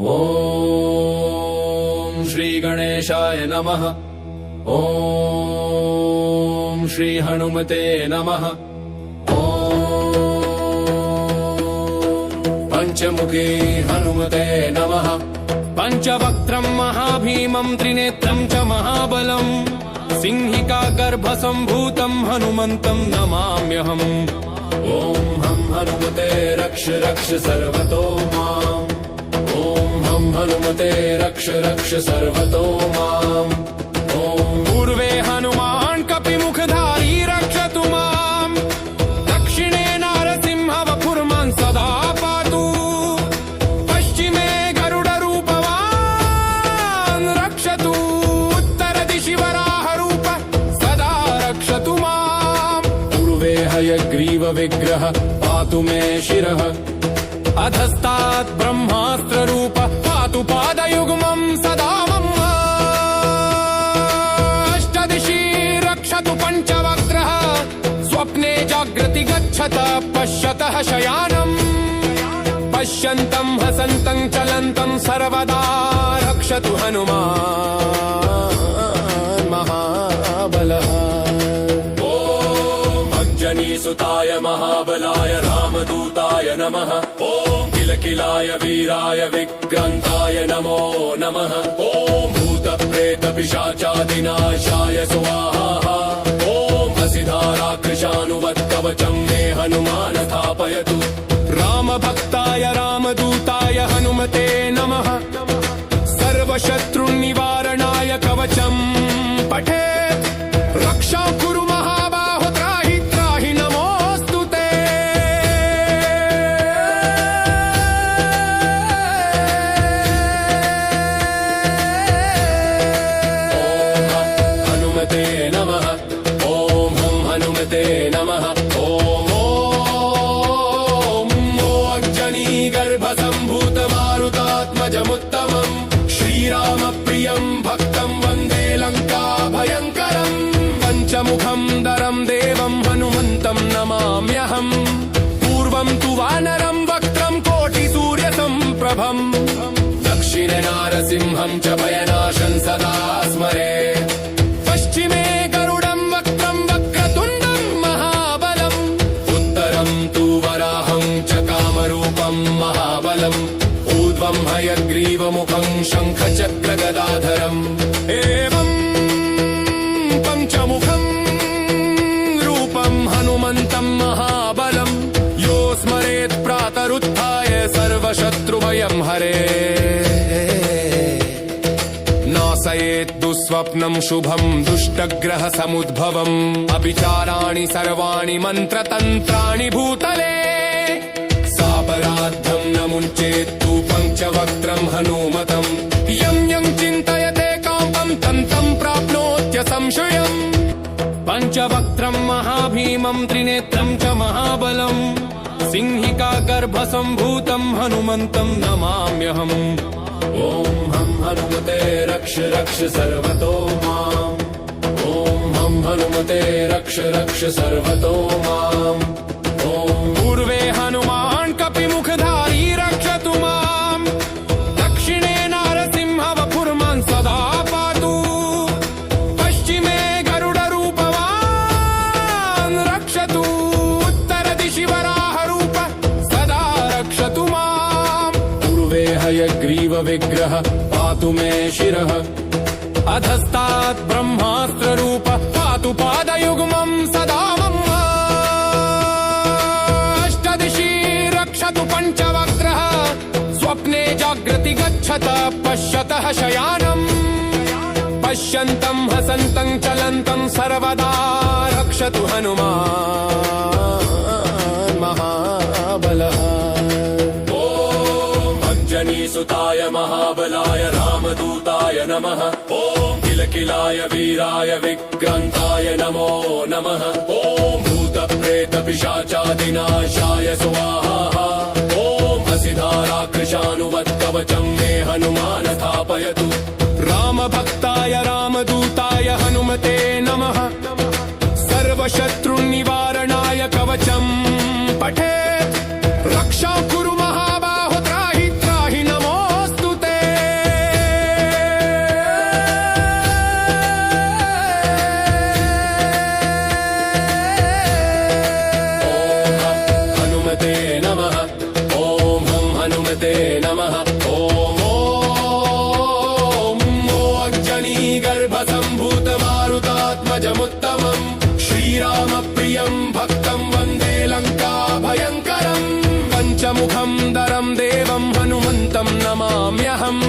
ॐ श्री गणेशाय नमः। ॐ श्री हनुमते नमः। ॐ पंचमुखी हनुमते नमः। पंचवक्त्रं महाभीमं त्रिनेत्रं च महाबलं सिंहिका गर्भसम्भूतं हनुमन्तं नमाम्यहम्। ॐ हं हनुमते रक्ष रक्ष सर्वतो माम्। ॐ हं हनुमते रक्ष रक्ष सर्वतो माम्। ॐ पूर्वे हनुमान् कपिमुखधारी रक्षतु माम्। दक्षिणे नारसिंह वपुर्मान् सदा पातु। पश्चिमे गरुडरूपवान् रक्षतु। उत्तरदिशि वराहरूप सदा रक्षतु माम्। पूर्वे हयग्रीव विग्रह पातु मे शिरः। अधस्तात् ब्रह्मास्त्ररूप पातु पादयुग्मं सदा मम। अष्टदिशि रक्षतु पञ्चवक्त्रः। स्वप्ने जागृति गच्छत पश्यतः शयानम्। पश्यन्तं हसन्तं चलन्तं सर्वदा रक्षतु हनुमान् महाबलः। सुताय महाबलाय रामदूताय नमः। ॐ किलकिलाय वीराय विक्रान्ताय नमो नमः। ॐ भूतप्रेतपिशाचादिनाशाय स्वाहा। ॐ असिधाराकृशानुवत्कवचं मे हनुमान स्थापयतु। रामभक्ताय रामदूताय हनुमते नमः। सर्वशत्रुनिवारणाय कवचं पठेत्। रक्षां कुरु नमः। ॐ हं हनुमते नमः। ॐ गर्भसम्भूतमारुतात्मजमुत्तमम् श्रीरामप्रियं भक्तं वन्दे लङ्काभयङ्करम्। पञ्चमुखं दरं देवं हनुमन्तं नमाम्यहम्। पूर्वं तु वानरं वक्त्रं कोटिसूर्यसम्प्रभम्। दक्षिणे नारसिंहं च भयनाशं सदा स्मरे। पश्चिमे गरुडं वक्त्रं वक्रतुण्डं महाबलम्। उत्तरं तु वराहं च कामरूपं महाबलम्। ऊर्ध्वं हयग्रीवमुखं शङ्खचक्रगदाधरम्। एवं पञ्चमुखं रूपं हनुमन्तं महाबलम्। यो स्मरेत् प्रातरुत्थाय सर्वशत्रुभयं हरेत्। नाशयेत् दुःस्वप्नं शुभं दुष्टग्रह समुद्भवम्। अभिचाराणि सर्वाणि मन्त्रतन्त्राणि भूतले। सापराद्धं न मुञ्चेत् तु पञ्चवक्त्रं हनुमतम्। यं यं चिन्तयते कामं तं तं प्राप्नोत्यसंशयम्। पञ्चवक्त्रं महाभीमं त्रिनेत्रं च महाबलं सिंहिका गर्भसम्भूतं हनुमन्तं नमाम्यहम्। ॐ हं हनुमते रक्ष रक्ष सर्वतो माम्। ॐ हं हनुमते रक्ष रक्ष सर्वतो माम्। ॐ पूर्वे हनुमान् कपिमुखधारी रक्षतु माम्। दक्षिणे नारसिंह वपुर्मान् सदा पातु। पश्चिमे गरुडरूपवान् रक्षतु। उत्तरदिशि वराहरूप सदा रक्षतु माम्। पूर्वे हयग्रीव विग्रह पातु मे शिरः। अधस्तात् ब्रह्मास्त्ररूप पातु पादयुग्मं सदा मम। अष्टदिशि रक्षतु पञ्चवक्त्रः। स्वप्ने जागृति गच्छत पश्यतः शयानम्। पश्यन्तं हसन्तं चलन्तं सर्वदा रक्षतु हनुमान् महाबलः। सुताय महाबलाय रामदूताय नमः। ॐ किलकिलाय वीराय विक्रान्ताय नमो नमः। ॐ भूतप्रेतपिशाचादिनाशाय स्वाहा। ॐ असिधाराकृशानुवत्कवचं मे हनुमान स्थापयतु। रामभक्ताय रामदूताय हनुमते नमः। सर्वशत्रुनिवारणाय कवचं पठेत्। रक्षां कुरु महाबाहो त्राहि त्राहि नमोऽस्तु नमाम्यहम्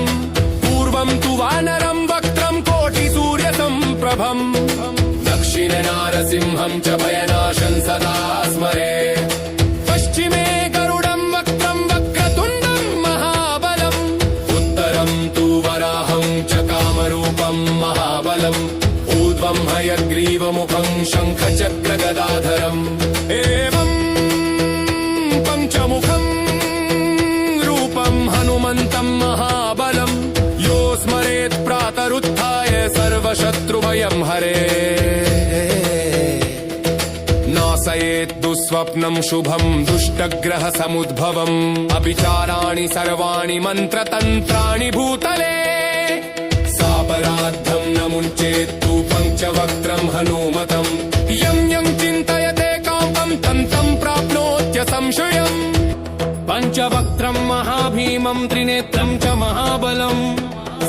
पूर्वं तु वानरं वक्त्रं कोटिसूर्यसम्प्रभम् दक्षिणे नारसिंहं च भयनाशं सदा स्मरे पश्चिमे गरुडं वक्त्रं वक्रतुण्डं महाबलम् उत्तरं तु वराहं च कामरूपं महाबलम् ऊर्ध्वं हयग्रीवमुखं शङ्खचक्रगदाधरम् एवं पञ्चमुखम् रूपं हनुमन्तं महाबलम् यो स्मरेत् प्रातरुत्थाय सर्वशत्रुभयं हरे नाशयेत् दुःस्वप्नं शुभं दुष्टग्रहसमुद्भवम् अभिचाराणि सर्वाणि मन्त्रतन्त्राणि भूतले सापराद्धं न मुञ्चेत्तु पञ्चवक्त्रं हनुमतम् यं यं चिन्तयते कामं तं तं प्राप्नोत्य संशयम् पञ्चवक्त्रं महाभीमं त्रिनेत्रं च महाबलम्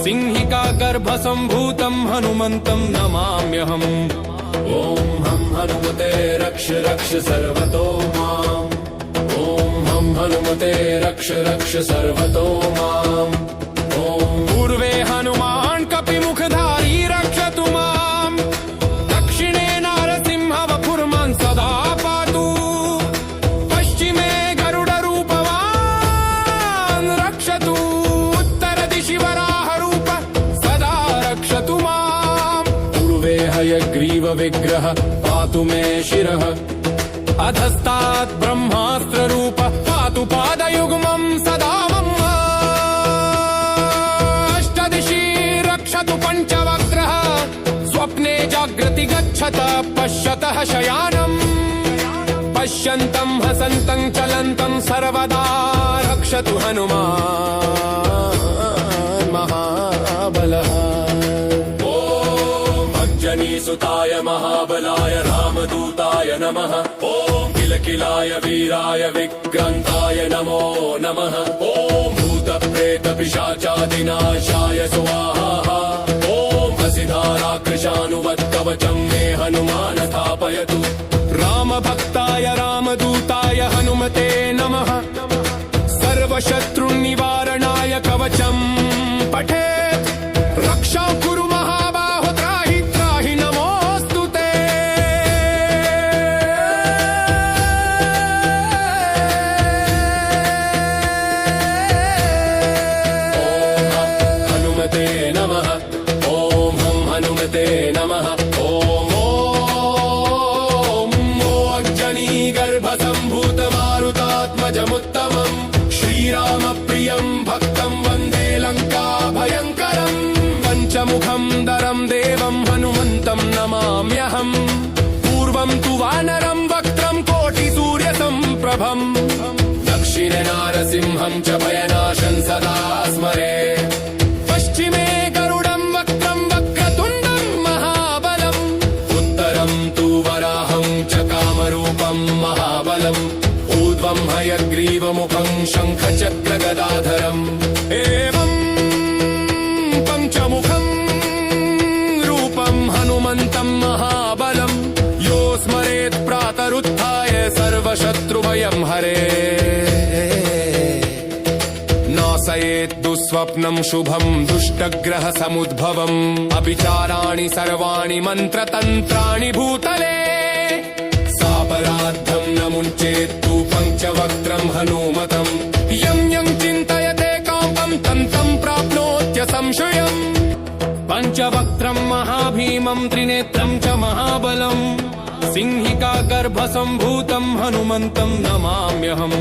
सिंहिका गर्भसम्भूतं हनुमन्तं नमाम्यहम् ॐ हं हनुमते रक्ष रक्ष सर्वतो माम् ॐ हं हनुमते रक्ष रक्ष सर्वतो माम् ॐ पूर्वे हनुमान् कपिमुखधारी रक्षतु माम् दक्षिणे नारसिंह वपुर्मान् सदा पातु पश्चिमे गरुडरूपवान् रक्षतु उत्तरदिशि वराहरूप सदा रक्षतु माम् पूर्वे हयग्रीवविग्रह पातु मे शिरः अधस्तात् ब्रह्मास्त्ररूप पातु पादयुग्मं सदा मम अष्टदिशि रक्षतु पञ्चवक्त्रः स्वप्ने जागृति गच्छत पश्यतः शयानम् पश्यन्तं हसन्तं चलन्तं सर्वदा रक्षतु हनुमान् महाबलः सुताय महाबलाय रामदूताय नमः ॐ किलकिलाय वीराय विक्रान्ताय नमो नमः ॐ भूतप्रेतपिशाचादिनाशाय स्वाहा ॐ हसिधाराकृशानुवत्कवचं मे हनुमान स्थापयतु रामभक्ताय रामदूताय हनुमते नमः सर्वशत्रुनिवारणाय कवचं पठेत् रक्षां कुरु महाबाहो त्राहि त्राहि नमोऽस्तु ते हनुमते नमः ॐ हं हनुमते नमः ॐ गर्भसम्भूतमारुतात्मजमुत्तमम् श्रीरामप्रियं भक्तं वन्दे लङ्काभयङ्करम् पञ्चमुखं दरं देवं हनुमन्तं नमाम्यहम् पूर्वं तु वानरं वक्त्रं कोटिसूर्यसम्प्रभम् दक्षिणे नारसिंहं च भयनाशं सदा स्मरे पश्चिमे गरुडं वक्त्रं वक्रतुण्डं महाबलम् उत्तरं तु वराहं च कामरूपं महाबलम् ऊर्ध्वं हयग्रीवमुखं शङ्खचक्रगदाधरम् एवं पञ्चमुखम् रूपं हनुमन्तं महाबलम् यो स्मरेत् प्रातरुत्थाय सर्वशत्रुभयं हरे नाशयेत् दुःस्वप्नं शुभं दुष्टग्रहसमुद्भवम् अभिचाराणि सर्वाणि मन्त्रतन्त्राणि भूतले सापराद्धं न मुञ्चेत्तु पञ्चवक्त्रं हनुमतम् यं यं चिन्तयते कामं तं तं प्राप्नोत्य संशयम् पञ्चवक्त्रं महाभीमं त्रिनेत्रं च महाबलम् सिंहिका गर्भसम्भूतं हनुमन्तं नमाम्यहम्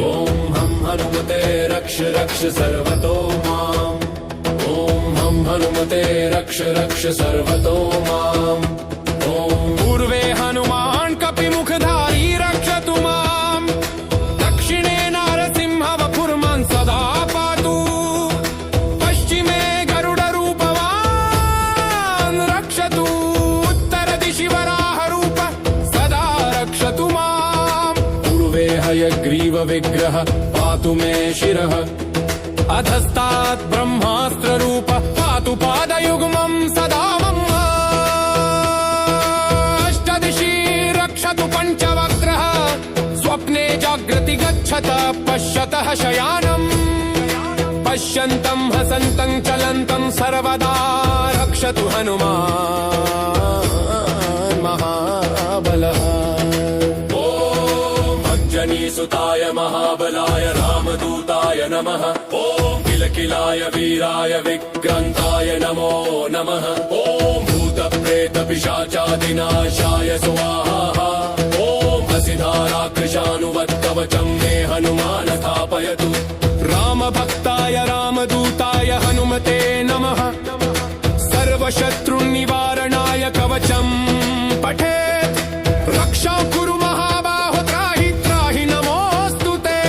ॐ हं हनुमते रक्ष रक्ष सर्वतो माम् ॐ हं हनुमते रक्ष रक्ष सर्वतो माम् ॐ पूर्वे हनुमान् कपिमुखधारी रक्षतु माम् दक्षिणे नारसिंह वपुर्मान् सदा पातु पश्चिमे गरुडरूपवान् रक्षतु उत्तरदिशि वराहरूप सदा रक्षतु माम् पूर्वे हयग्रीवविग्रह पातु मे शिरः अधस्तात् ब्रह्मास्त्ररूप पातु पादयुग्मं सदा मम अष्टदिशि रक्षतु पञ्चवक्त्रः स्वप्ने जागृति गच्छत पश्यतः शयानम् पश्यन्तं हसन्तं चलन्तं सर्वदा रक्षतु हनुमान् महाबलः। ॐ अञ्जनीसुताय महाबलाय रामदूताय नमः। ॐ किलकिलाय वीराय विक्रान्ताय नमो नमः। ॐ भूतप्रेतपिशाचादिनाशाय स्वाहा। ॐ असिधाराकृशानुवत्कवचं मे हनुमान स्थापयतु। रामभक्ताय रामदूताय हनुमते नमः। सर्वशत्रुनिवारणाय कवचं पठेत् रक्षां कुरु महाबाहो त्राहि त्राहि नमोऽस्तु ते।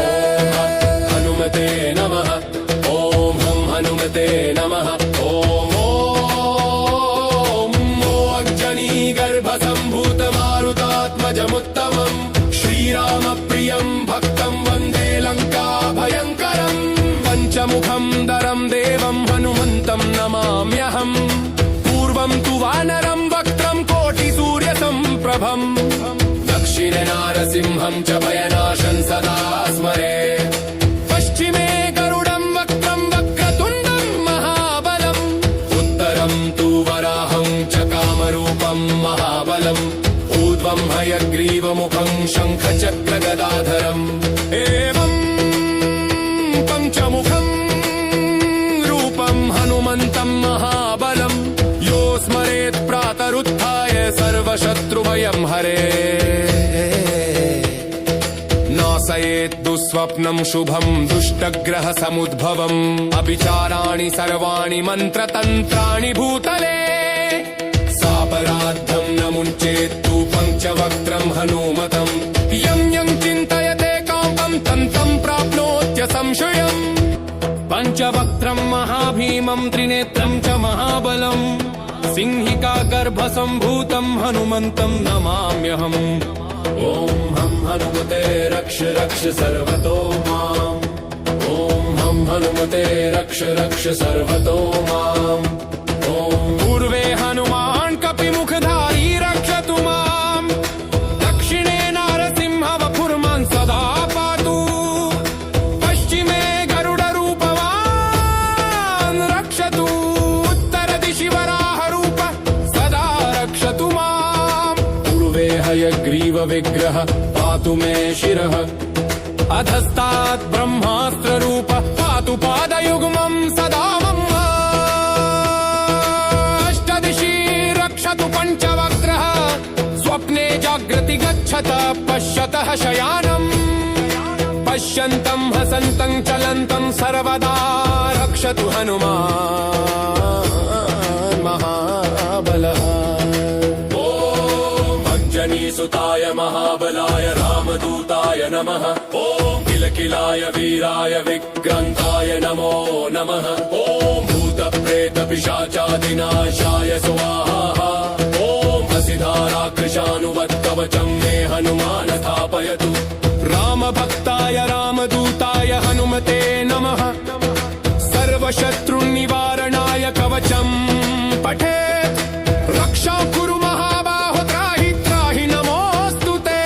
ॐ हनुमते नमः। ॐ हं हनुमते नमः। गर्भसम्भूतमारुतात्मजमुत्तमम् श्रीरामप्रियं भक्तं वन्दे लङ्काभयङ्करम्। पञ्चमुखं दरं देवं हनुमन्तं नमाम्यहम्। पूर्वं तु वानरं वक्त्रं कोटिसूर्यसम्प्रभम्। दक्षिणे नारसिंहं च भयनाशं सदा स्मरे। पश्चिमे गरुडं वक्त्रं वक्रतुण्डं महाबलम्। उत्तरं तु वराहं च कामरूपं महाबलम्। ऊर्ध्वं हयग्रीवमुखं शङ्खचक्रगदाधरम्। एवं पञ्चमुखं रूपं हनुमन्तं महाबलम्। यो स्मरेत् प्रातरुत्थाय सर्वशत्रुभयं हरे। नाशयेत् दुःस्वप्नं शुभं दुष्टग्रहसमुद्भवम्। अभिचाराणि सर्वाणि मन्त्रतन्त्राणि भूतले। सापराद्धं न मुञ्चेत्तु पञ्चवक्त्रं हनूमतम्। यं यं चिन्तयते कामं तं तं प्राप्नोत्य संशयम्। पञ्चवक्त्रं महाभीमं त्रिनेत्रं च महाबलम्। सिंहिका गर्भसम्भूतं हनुमन्तं नमाम्यहम्। ॐ हं हनुमते रक्ष रक्ष सर्वतो माम्। ॐ हं हनुमते रक्ष रक्ष सर्वतो माम्। ॐ पूर्वे हनुमान् कपिमुखधारी रक्षतु माम्। दक्षिणे नारसिंह वपुर्मान् सदा पातु। पश्चिमे गरुडरूपवान् रक्षतु। उत्तरदिशि वराहरूप सदा रक्षतु माम्। पूर्वे हयग्रीवविग्रह पातु मे शिरः। अधस्तात् ब्रह्मास्त्ररूप पातु पादयुग्मं सदा मम। अष्टदिशि रक्षतु पञ्चवक्त्रः। स्वप्ने जागृति गच्छत पश्यतः शयानम्। पश्यन्तं हसन्तं चलन्तं सर्वदा रक्षतु हनुमान् महाबलः। ॐ अञ्जनीसुताय महाबलाय रामदूताय नमः। ॐ किलकिलाय वीराय विक्रान्ताय नमो नमः। ॐ भूतप्रेतपिशाचादिनाशाय स्वाहा। ॐ असिधाराकृशानुवत्कवचं मे हनुमान स्थापयतु। रामभक्ताय रामदूताय हनुमते नमः। सर्वशत्रुनिवारणाय कवचं पठेत् रक्षां कुरु महाबाहो त्राहि त्राहि नमोऽस्तु ते।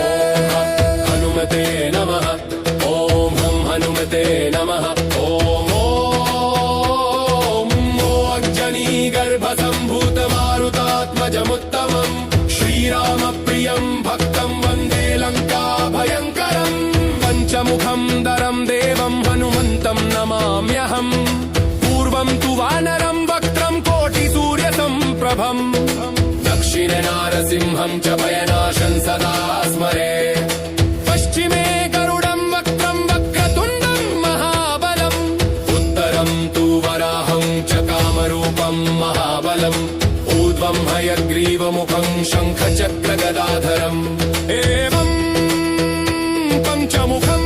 ॐ हनुमते नमः। ॐ हं हनुमते नमः। ॐ गर्भसम्भूतमारुतात्मजमुत्तमम् श्रीरामप्रियं भक्तं वन्दे लङ्काभयङ्करम्। पञ्चमुखं दरं देवं हनुमन्तं नमाम्यहम्। पूर्वं तु वानरं वक्त्रं कोटिसूर्यसम्प्रभम्। दक्षिणे नारसिंहं च भयनाशं सदा स्मरे। पश्चिमे गरुडं वक्त्रं वक्रतुण्डं महाबलम्। उत्तरं तु वराहं च कामरूपं महाबलम्। ऊर्ध्वं हयग्रीवमुखं शङ्खचक्रगदाधरम्। एवं पञ्चमुखं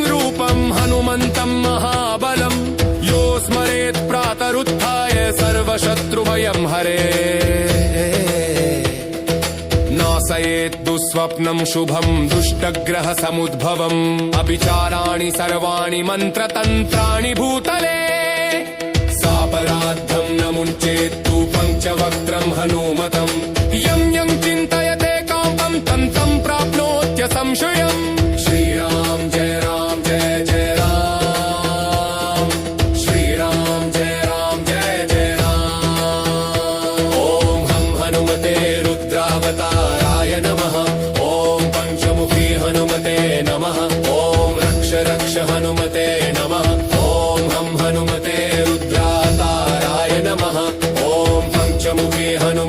रूपं हनुमन्तं महाबलम्। यो स्मरेत् प्रातरुत्थाय सर्वशत्रुभयं हरे। नाशयेत् दुःस्व स्वप्नं शुभं दुष्टग्रह समुद्भवम् अभिचाराणि सर्वाणि मन्त्रतन्त्राणि भूतले सापराद्धं न मुञ्चेत्तु पञ्चवक्त्रं हनूमतम् यं यं चिन्तयते कामं तं तं प्राप्नोत्य संशयम् श्रीराम जय जय राम श्रीराम जय जय राम ॐ हं हनुमते रुद्रावताराय नमः ॐ पञ्चमुखी हनुमते नमः ॐ रक्ष रक्ष हनुमते नमः ॐ हं हनुमते रुद्रावताराय नमः ॐ पञ्चमुखी हनुमते